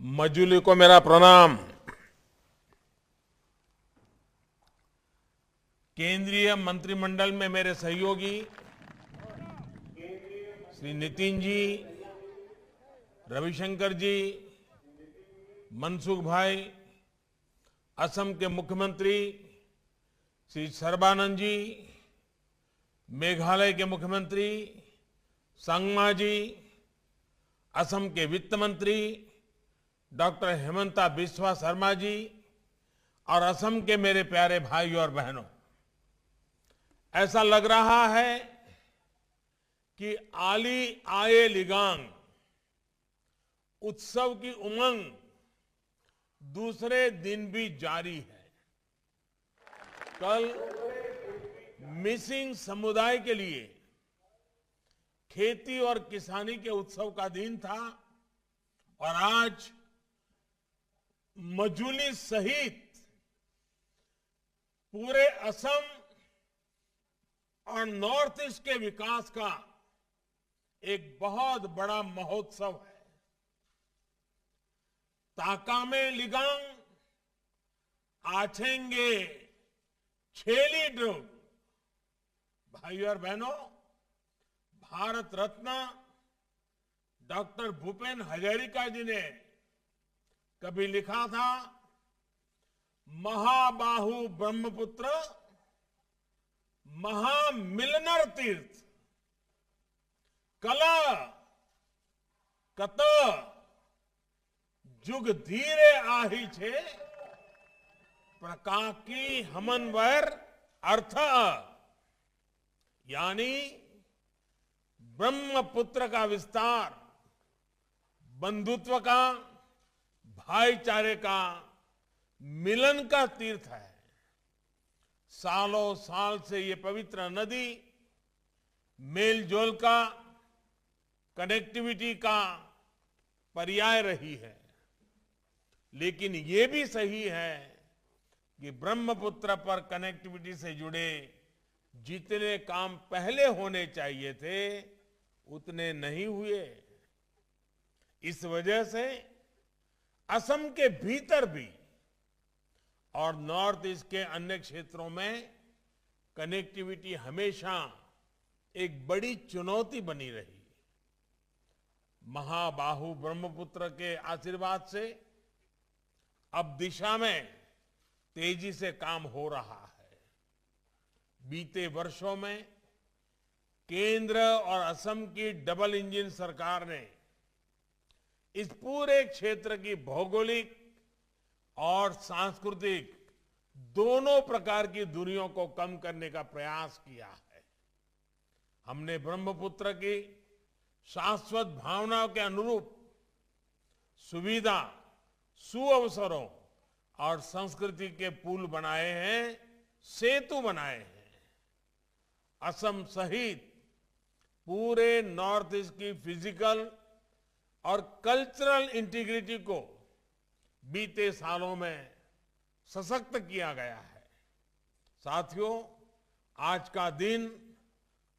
मजूली को मेरा प्रणाम। केंद्रीय मंत्रिमंडल में मेरे सहयोगी श्री नितिन जी, रविशंकर जी, मनसुख भाई, असम के मुख्यमंत्री श्री सर्बानंद जी, मेघालय के मुख्यमंत्री संगमा जी, असम के वित्त मंत्री डॉक्टर हेमंता बिस्वा शर्मा जी और असम के मेरे प्यारे भाइयों और बहनों, ऐसा लग रहा है कि आली आए लिगांग उत्सव की उमंग दूसरे दिन भी जारी है। कल मिसिंग समुदाय के लिए खेती और किसानी के उत्सव का दिन था और आज मजूली सहित पूरे असम और नॉर्थ ईस्ट के विकास का एक बहुत बड़ा महोत्सव है। ताकामे लिगांग आछेंगे छेली ड्रुग। भाइयों और बहनों, भारत रत्न डॉक्टर भूपेन हजारिका जी ने कभी लिखा था, महाबाहु ब्रह्मपुत्र महामिलनर तीर्थ कला कत जुग धीरे आही छे प्रकाकी हमनवर अर्थ, यानी ब्रह्मपुत्र का विस्तार बंधुत्व का, भाईचारे का, मिलन का तीर्थ है। सालों साल से ये पवित्र नदी मेलजोल का, कनेक्टिविटी का पर्याय रही है। लेकिन ये भी सही है कि ब्रह्मपुत्र पर कनेक्टिविटी से जुड़े जितने काम पहले होने चाहिए थे उतने नहीं हुए। इस वजह से असम के भीतर भी और नॉर्थ ईस्ट के अन्य क्षेत्रों में कनेक्टिविटी हमेशा एक बड़ी चुनौती बनी रही। महाबाहु ब्रह्मपुत्र के आशीर्वाद से अब दिशा में तेजी से काम हो रहा है। बीते वर्षों में केंद्र और असम की डबल इंजन सरकार ने इस पूरे क्षेत्र की भौगोलिक और सांस्कृतिक दोनों प्रकार की दूरियों को कम करने का प्रयास किया है। हमने ब्रह्मपुत्र की शाश्वत भावनाओं के अनुरूप सुविधा, सुअवसरों और संस्कृति के पुल बनाए हैं, सेतु बनाए हैं। असम सहित पूरे नॉर्थ ईस्ट की फिजिकल और कल्चरल इंटीग्रिटी को बीते सालों में सशक्त किया गया है। साथियों, आज का दिन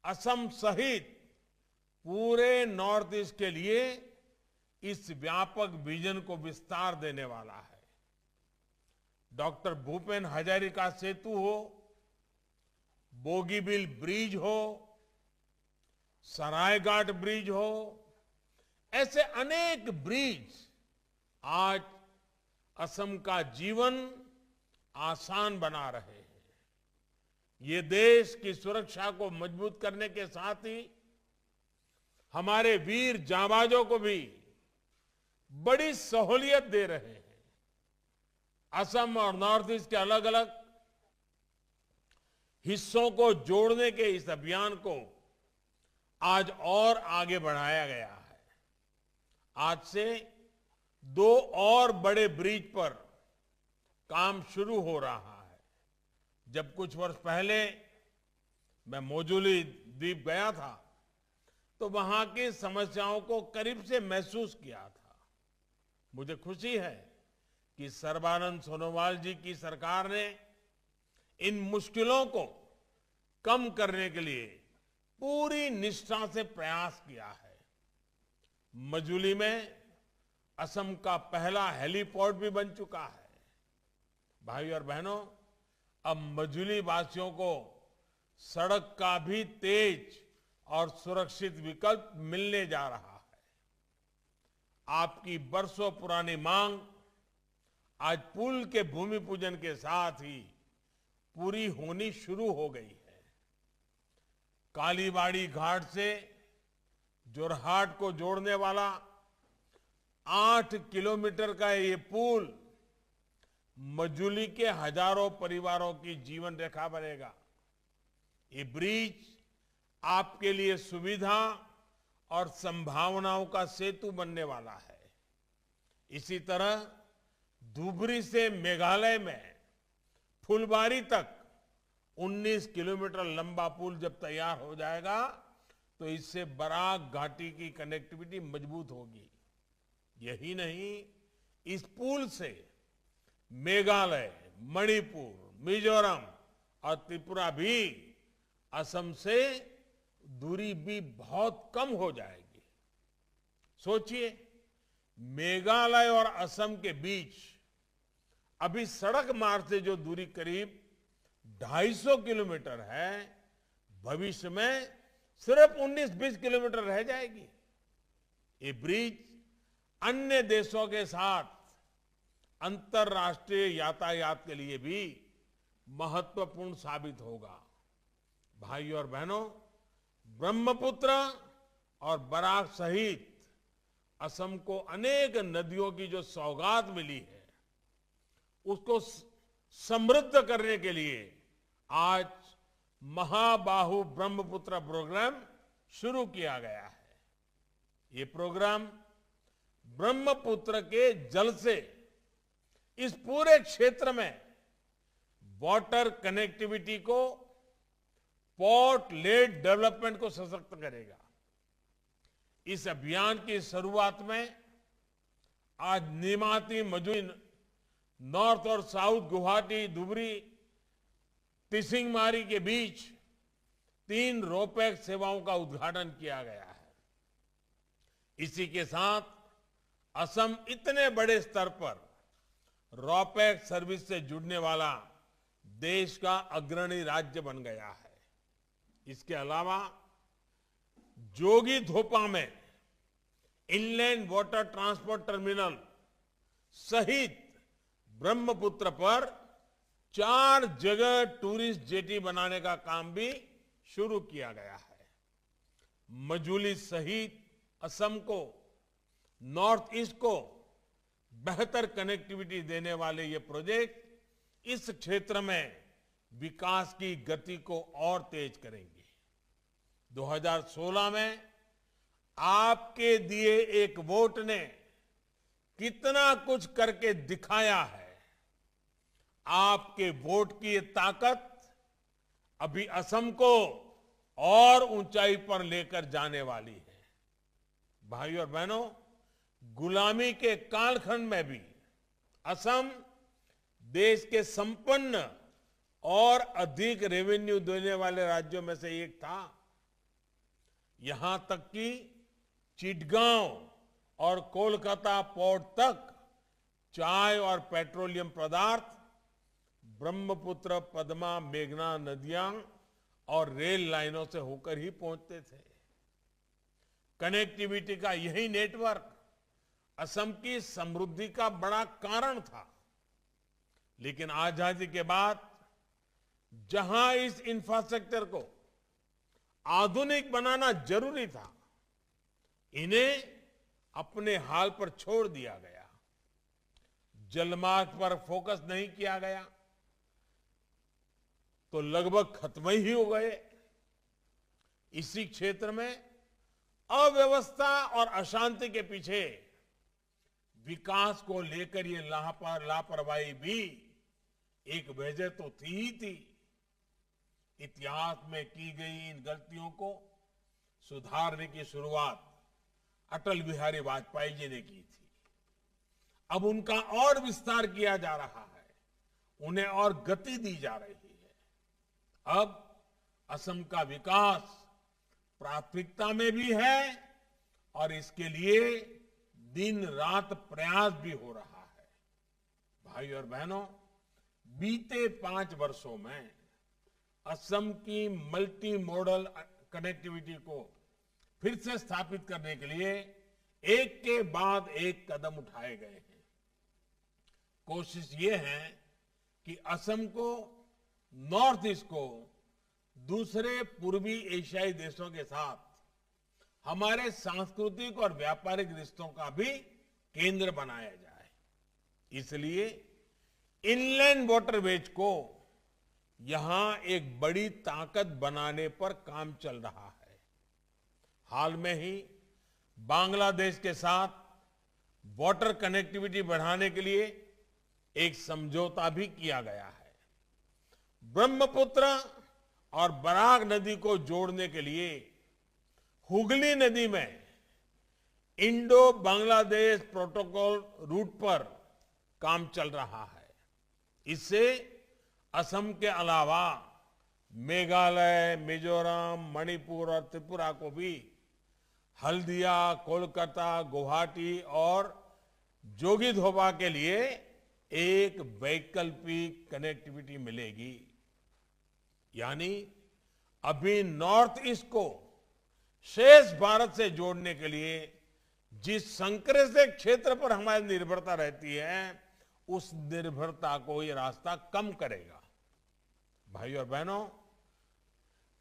असम सहित पूरे नॉर्थ ईस्ट के लिए इस व्यापक विजन को विस्तार देने वाला है। डॉक्टर भूपेन हजारिका सेतु हो, बोगीबिल ब्रिज हो, सरायघाट ब्रिज हो, ऐसे अनेक ब्रिज आज असम का जीवन आसान बना रहे हैं। ये देश की सुरक्षा को मजबूत करने के साथ ही हमारे वीर जांबाजों को भी बड़ी सहूलियत दे रहे हैं। असम और नॉर्थ ईस्ट के अलग अलग हिस्सों को जोड़ने के इस अभियान को आज और आगे बढ़ाया गया है। आज से 2 और बड़े ब्रिज पर काम शुरू हो रहा है। जब कुछ वर्ष पहले मैं मोजुली द्वीप गया था तो वहां की समस्याओं को करीब से महसूस किया था। मुझे खुशी है कि सर्बानंद सोनोवाल जी की सरकार ने इन मुश्किलों को कम करने के लिए पूरी निष्ठा से प्रयास किया है। मजूली में असम का पहला हेलीपोर्ट भी बन चुका है। भाई और बहनों, अब मजूली वासियों को सड़क का भी तेज और सुरक्षित विकल्प मिलने जा रहा है। आपकी बरसों पुरानी मांग आज पुल के भूमि पूजन के साथ ही पूरी होनी शुरू हो गई है। कालीबाड़ी घाट से जोरहाट को जोड़ने वाला 8 किलोमीटर का ये पुल मजूली के हजारों परिवारों की जीवन रेखा बनेगा। ये ब्रिज आपके लिए सुविधा और संभावनाओं का सेतु बनने वाला है। इसी तरह धुबरी से मेघालय में फुलबारी तक 19 किलोमीटर लंबा पुल जब तैयार हो जाएगा तो इससे बराक घाटी की कनेक्टिविटी मजबूत होगी। यही नहीं, इस पुल से मेघालय, मणिपुर, मिजोरम और त्रिपुरा भी असम से दूरी भी बहुत कम हो जाएगी। सोचिए, मेघालय और असम के बीच अभी सड़क मार्ग से जो दूरी करीब 250 किलोमीटर है, भविष्य में सिर्फ 19-20 किलोमीटर रह जाएगी। ये ब्रिज अन्य देशों के साथ अंतर्राष्ट्रीय यातायात के लिए भी महत्वपूर्ण साबित होगा। भाइयों और बहनों, ब्रह्मपुत्र और बराक सहित असम को अनेक नदियों की जो सौगात मिली है, उसको समृद्ध करने के लिए आज महाबाहु ब्रह्मपुत्र प्रोग्राम शुरू किया गया है। ये प्रोग्राम ब्रह्मपुत्र के जल से इस पूरे क्षेत्र में वाटर कनेक्टिविटी को, पोर्ट लेड डेवलपमेंट को सशक्त करेगा। इस अभियान की शुरुआत में आज निमाती मजूली नॉर्थ और साउथ गुवाहाटी धुबरी तिसिंगमारी के बीच 3 रोपैक्स सेवाओं का उद्घाटन किया गया है। इसी के साथ असम इतने बड़े स्तर पर रोपैक्स सर्विस से जुड़ने वाला देश का अग्रणी राज्य बन गया है। इसके अलावा जोगीघोपा में इनलैंड वाटर ट्रांसपोर्ट टर्मिनल सहित ब्रह्मपुत्र पर 4 जगह टूरिस्ट जेटी बनाने का काम भी शुरू किया गया है। मजूली सहित असम को, नॉर्थ ईस्ट को बेहतर कनेक्टिविटी देने वाले ये प्रोजेक्ट इस क्षेत्र में विकास की गति को और तेज करेंगे। 2016 में आपके दिए एक वोट ने कितना कुछ करके दिखाया है। आपके वोट की ये ताकत अभी असम को और ऊंचाई पर लेकर जाने वाली है। भाइयों और बहनों, गुलामी के कालखंड में भी असम देश के संपन्न और अधिक रेवेन्यू देने वाले राज्यों में से एक था। यहां तक कि चिटगांव और कोलकाता पोर्ट तक चाय और पेट्रोलियम पदार्थ ब्रह्मपुत्र, पद्मा, मेघना नदियां और रेल लाइनों से होकर ही पहुंचते थे। कनेक्टिविटी का यही नेटवर्क असम की समृद्धि का बड़ा कारण था। लेकिन आजादी के बाद जहां इस इंफ्रास्ट्रक्चर को आधुनिक बनाना जरूरी था, इन्हें अपने हाल पर छोड़ दिया गया। जलमार्ग पर फोकस नहीं किया गया तो लगभग खत्म ही हो गए। इसी क्षेत्र में अव्यवस्था और अशांति के पीछे विकास को लेकर ये लापरवाही भी एक वजह तो थी ही थी। इतिहास में की गई इन गलतियों को सुधारने की शुरुआत अटल बिहारी वाजपेयी जी ने की थी। अब उनका और विस्तार किया जा रहा है, उन्हें और गति दी जा रही है। अब असम का विकास प्राथमिकता में भी है और इसके लिए दिन रात प्रयास भी हो रहा है। भाई और बहनों, बीते 5 वर्षों में असम की मल्टी मॉडल कनेक्टिविटी को फिर से स्थापित करने के लिए एक के बाद एक कदम उठाए गए हैं। कोशिश ये है कि असम को, नॉर्थ ईस्ट को दूसरे पूर्वी एशियाई देशों के साथ हमारे सांस्कृतिक और व्यापारिक रिश्तों का भी केंद्र बनाया जाए। इसलिए इनलैंड वाटरवेज को यहां एक बड़ी ताकत बनाने पर काम चल रहा है। हाल में ही बांग्लादेश के साथ वाटर कनेक्टिविटी बढ़ाने के लिए एक समझौता भी किया गया है। ब्रह्मपुत्र और बराक नदी को जोड़ने के लिए हुगली नदी में इंडो बांग्लादेश प्रोटोकॉल रूट पर काम चल रहा है। इससे असम के अलावा मेघालय, मिजोरम, मणिपुर और त्रिपुरा को भी हल्दिया, कोलकाता, गुवाहाटी और जोगिघोपा के लिए एक वैकल्पिक कनेक्टिविटी मिलेगी। यानी अभी नॉर्थ ईस्ट को शेष भारत से जोड़ने के लिए जिस संकरे से क्षेत्र पर हमारी निर्भरता रहती है, उस निर्भरता को ये रास्ता कम करेगा। भाई और बहनों,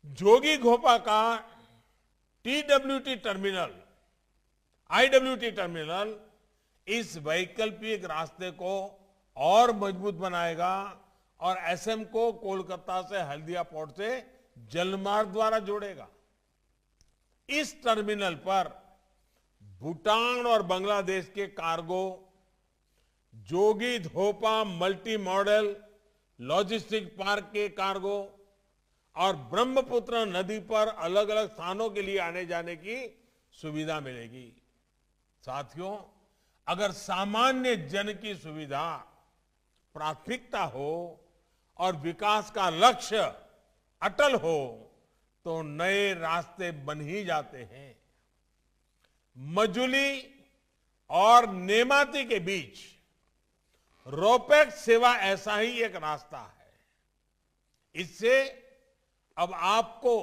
जोगिघोपा का टीडब्ल्यूटी टर्मिनल, आईडब्ल्यूटी टर्मिनल इस वैकल्पिक रास्ते को और मजबूत बनाएगा और असम को कोलकाता से हल्दिया पोर्ट से जलमार्ग द्वारा जोड़ेगा। इस टर्मिनल पर भूटान और बांग्लादेश के cargo, Jogighopa multi modal logistic park के कार्गो और ब्रह्मपुत्र नदी पर अलग अलग स्थानों के लिए आने जाने की सुविधा मिलेगी। साथियों, अगर सामान्य जन की सुविधा प्राथमिकता हो और विकास का लक्ष्य अटल हो तो नए रास्ते बन ही जाते हैं। मजुली और नेमाती के बीच रोपैक्स सेवा ऐसा ही एक रास्ता है। इससे अब आपको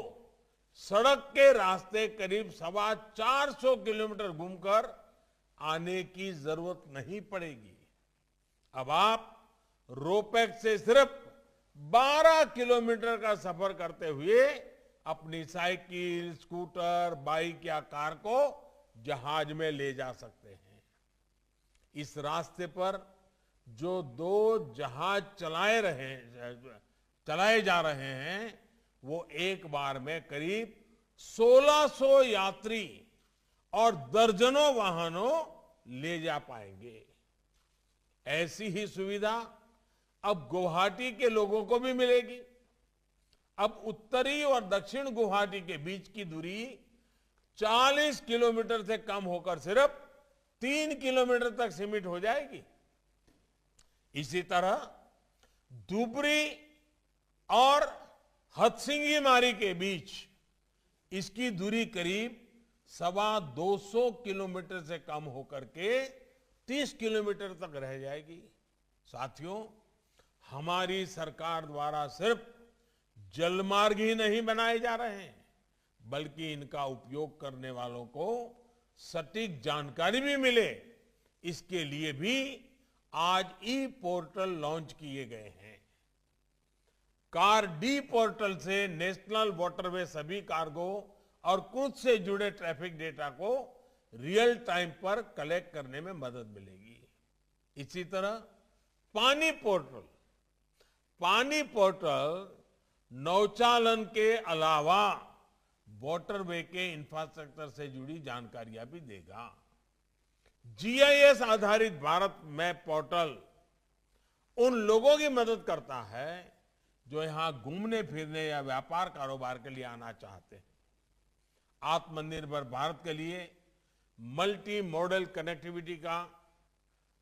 सड़क के रास्ते करीब 450 किलोमीटर घूमकर आने की जरूरत नहीं पड़ेगी। अब आप रोपैक्स से सिर्फ 12 किलोमीटर का सफर करते हुए अपनी साइकिल, स्कूटर, बाइक या कार को जहाज में ले जा सकते हैं। इस रास्ते पर जो 2 जहाज चलाए जा रहे हैं, वो एक बार में करीब 1600 यात्री और दर्जनों वाहनों ले जा पाएंगे। ऐसी ही सुविधा अब गुवाहाटी के लोगों को भी मिलेगी। अब उत्तरी और दक्षिण गुवाहाटी के बीच की दूरी 40 किलोमीटर से कम होकर सिर्फ 3 किलोमीटर तक सीमित हो जाएगी। इसी तरह धुबरी और हथसिंगीमारी के बीच इसकी दूरी करीब 225 किलोमीटर से कम होकर के 30 किलोमीटर तक रह जाएगी। साथियों, हमारी सरकार द्वारा सिर्फ जलमार्ग ही नहीं बनाए जा रहे हैं, बल्कि इनका उपयोग करने वालों को सटीक जानकारी भी मिले, इसके लिए भी आज ई पोर्टल लॉन्च किए गए हैं। कार डी पोर्टल से नेशनल वाटरवे सभी कार्गो और क्रूज से जुड़े ट्रैफिक डेटा को रियल टाइम पर कलेक्ट करने में मदद मिलेगी। इसी तरह पानी पोर्टल नौचालन के अलावा वाटरवे के इंफ्रास्ट्रक्चर से जुड़ी जानकारियां भी देगा। जीआईएस आधारित भारत मैप पोर्टल उन लोगों की मदद करता है जो यहां घूमने फिरने या व्यापार कारोबार के लिए आना चाहते हैं। आत्मनिर्भर भारत के लिए मल्टी मॉडल कनेक्टिविटी का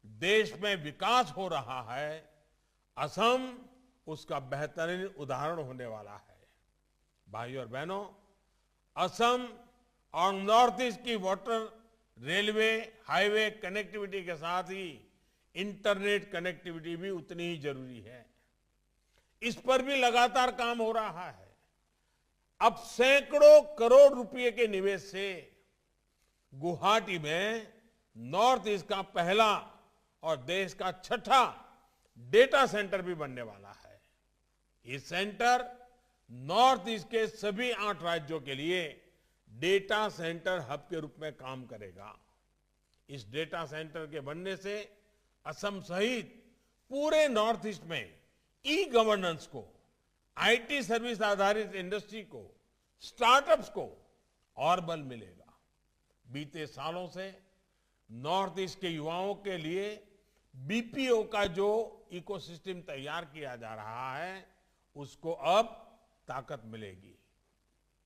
देश में विकास हो रहा है। असम उसका बेहतरीन उदाहरण होने वाला है। भाइयों और बहनों, असम और नॉर्थ ईस्ट की वाटर रेलवे हाईवे कनेक्टिविटी के साथ ही इंटरनेट कनेक्टिविटी भी उतनी ही जरूरी है। इस पर भी लगातार काम हो रहा है। अब सैकड़ों करोड़ रुपए के निवेश से गुवाहाटी में नॉर्थ ईस्ट का पहला और देश का छठा डेटा सेंटर भी बनने वाला है। ये सेंटर नॉर्थ ईस्ट के सभी 8 राज्यों के लिए डेटा सेंटर हब के रूप में काम करेगा। इस डेटा सेंटर के बनने से असम सहित पूरे नॉर्थ ईस्ट में ई गवर्नेंस को, आईटी सर्विस आधारित इंडस्ट्री को, स्टार्टअप्स को और बल मिलेगा। बीते सालों से नॉर्थ ईस्ट के युवाओं के लिए बीपीओ का जो इकोसिस्टम तैयार किया जा रहा है, उसको अब ताकत मिलेगी।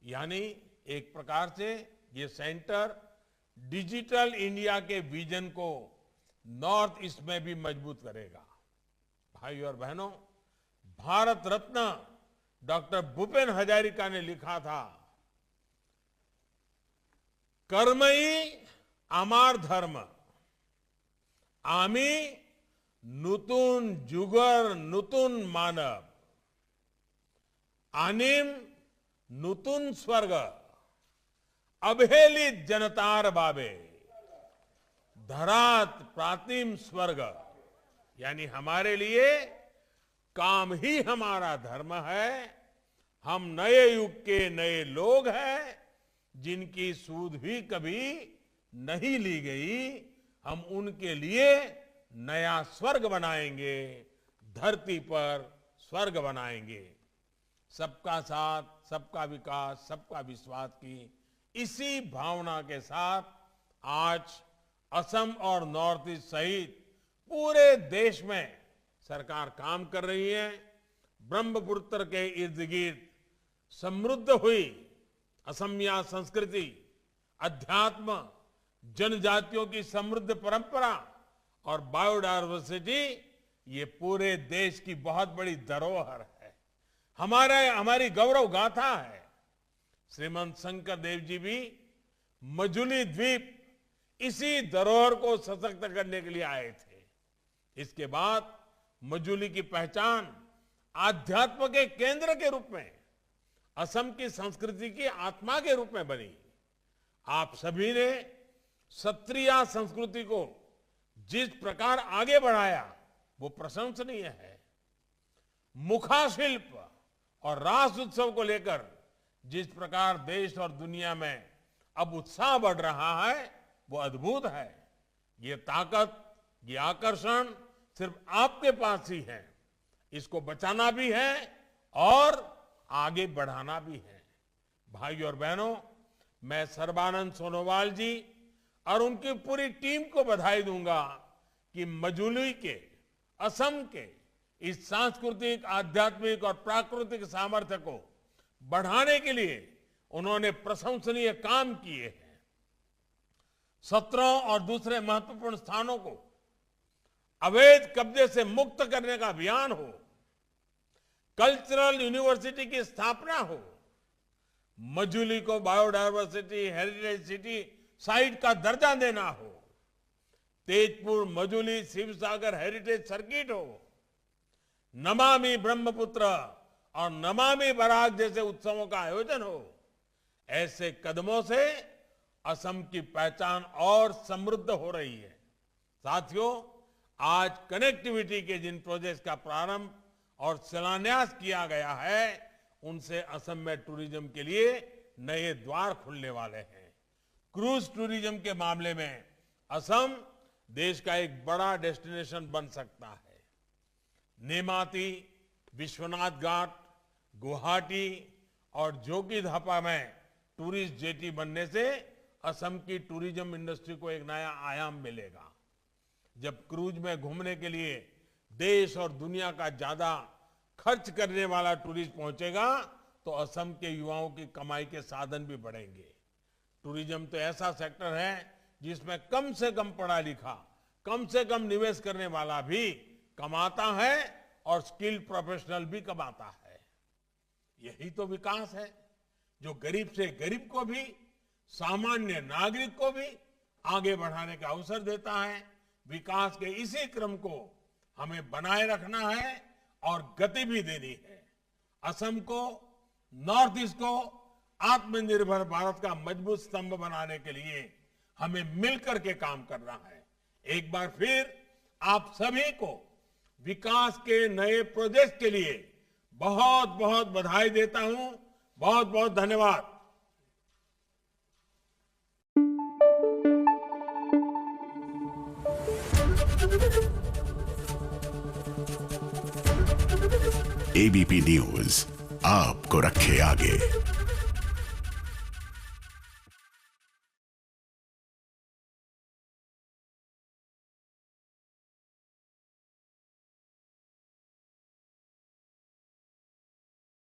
यानी एक प्रकार से ये सेंटर डिजिटल इंडिया के विजन को नॉर्थ ईस्ट में भी मजबूत करेगा। भाई और बहनों, भारत रत्न डॉक्टर भूपेन हजारिका ने लिखा था, कर्मई आमार धर्म, आमी नूतन जुगर नूतन मानव, आनिम नूतन स्वर्ग, अवहेलित जनतार बाबे, धरात प्रातिम स्वर्ग। यानी हमारे लिए काम ही हमारा धर्म है। हम नए युग के नए लोग हैं जिनकी सूद भी कभी नहीं ली गई। हम उनके लिए नया स्वर्ग बनाएंगे, धरती पर स्वर्ग बनाएंगे। सबका साथ, सबका विकास, सबका विश्वास की इसी भावना के साथ आज असम और नॉर्थ ईस्ट सहित पूरे देश में सरकार काम कर रही है। ब्रह्मपुत्र के इर्द गिर्द समृद्ध हुई असमिया संस्कृति, अध्यात्म, जनजातियों की समृद्ध परंपरा और बायोडायवर्सिटी, ये पूरे देश की बहुत बड़ी धरोहर है, हमारी गौरव गाथा है। श्रीमंत शंकर देव जी भी मजुली द्वीप इसी धरोहर को सशक्त करने के लिए आए थे। इसके बाद मजुली की पहचान आध्यात्म के केंद्र के रूप में, असम की संस्कृति की आत्मा के रूप में बनी। आप सभी ने क्षत्रिय संस्कृति को जिस प्रकार आगे बढ़ाया वो प्रशंसनीय है। मुखाशिल्प और रास उत्सव को लेकर जिस प्रकार देश और दुनिया में अब उत्साह बढ़ रहा है वो अद्भुत है। ये ताकत, ये आकर्षण सिर्फ आपके पास ही है। इसको बचाना भी है और आगे बढ़ाना भी है। भाई और बहनों, मैं सर्बानंद सोनोवाल जी और उनकी पूरी टीम को बधाई दूंगा कि मजुली के, असम के इस सांस्कृतिक, आध्यात्मिक और प्राकृतिक सामर्थ्य को बढ़ाने के लिए उन्होंने प्रशंसनीय काम किए हैं। सत्रों और दूसरे महत्वपूर्ण स्थानों को अवैध कब्जे से मुक्त करने का अभियान हो, कल्चरल यूनिवर्सिटी की स्थापना हो, मजुली को बायोडायवर्सिटी हेरिटेज सिटी साइट का दर्जा देना हो, तेजपुर मजुली शिवसागर हेरिटेज सर्किट हो, नमामि ब्रह्मपुत्र और नमामि बराक जैसे उत्सवों का आयोजन हो। ऐसे कदमों से असम की पहचान और समृद्ध हो रही है। साथियों, आज कनेक्टिविटी के जिन प्रोजेक्ट्स का प्रारंभ और शिलान्यास किया गया है, उनसे असम में टूरिज्म के लिए नए द्वार खुलने वाले हैं। क्रूज टूरिज्म के मामले में असम देश का एक बड़ा डेस्टिनेशन बन सकता है। नेमाती, विश्वनाथ घाट, गुवाहाटी और जोगीघापा में टूरिस्ट जेटी बनने से असम की टूरिज्म इंडस्ट्री को एक नया आयाम मिलेगा। जब क्रूज में घूमने के लिए देश और दुनिया का ज्यादा खर्च करने वाला टूरिस्ट पहुंचेगा तो असम के युवाओं की कमाई के साधन भी बढ़ेंगे। टूरिज्म तो ऐसा सेक्टर है जिसमें कम से कम पढ़ा लिखा, कम से कम निवेश करने वाला भी कमाता है और स्किल्ड प्रोफेशनल भी कमाता है। यही तो विकास है जो गरीब से गरीब को भी, सामान्य नागरिक को भी आगे बढ़ाने का अवसर देता है। विकास के इसी क्रम को हमें बनाए रखना है और गति भी देनी है। असम को, नॉर्थ ईस्ट को आत्मनिर्भर भारत का मजबूत स्तंभ बनाने के लिए हमें मिलकर के काम करना है। एक बार फिर आप सभी को विकास के नए प्रोजेक्ट के लिए बहुत बहुत बधाई देता हूं। बहुत बहुत धन्यवाद। एबीपी न्यूज आपको रखे आगे।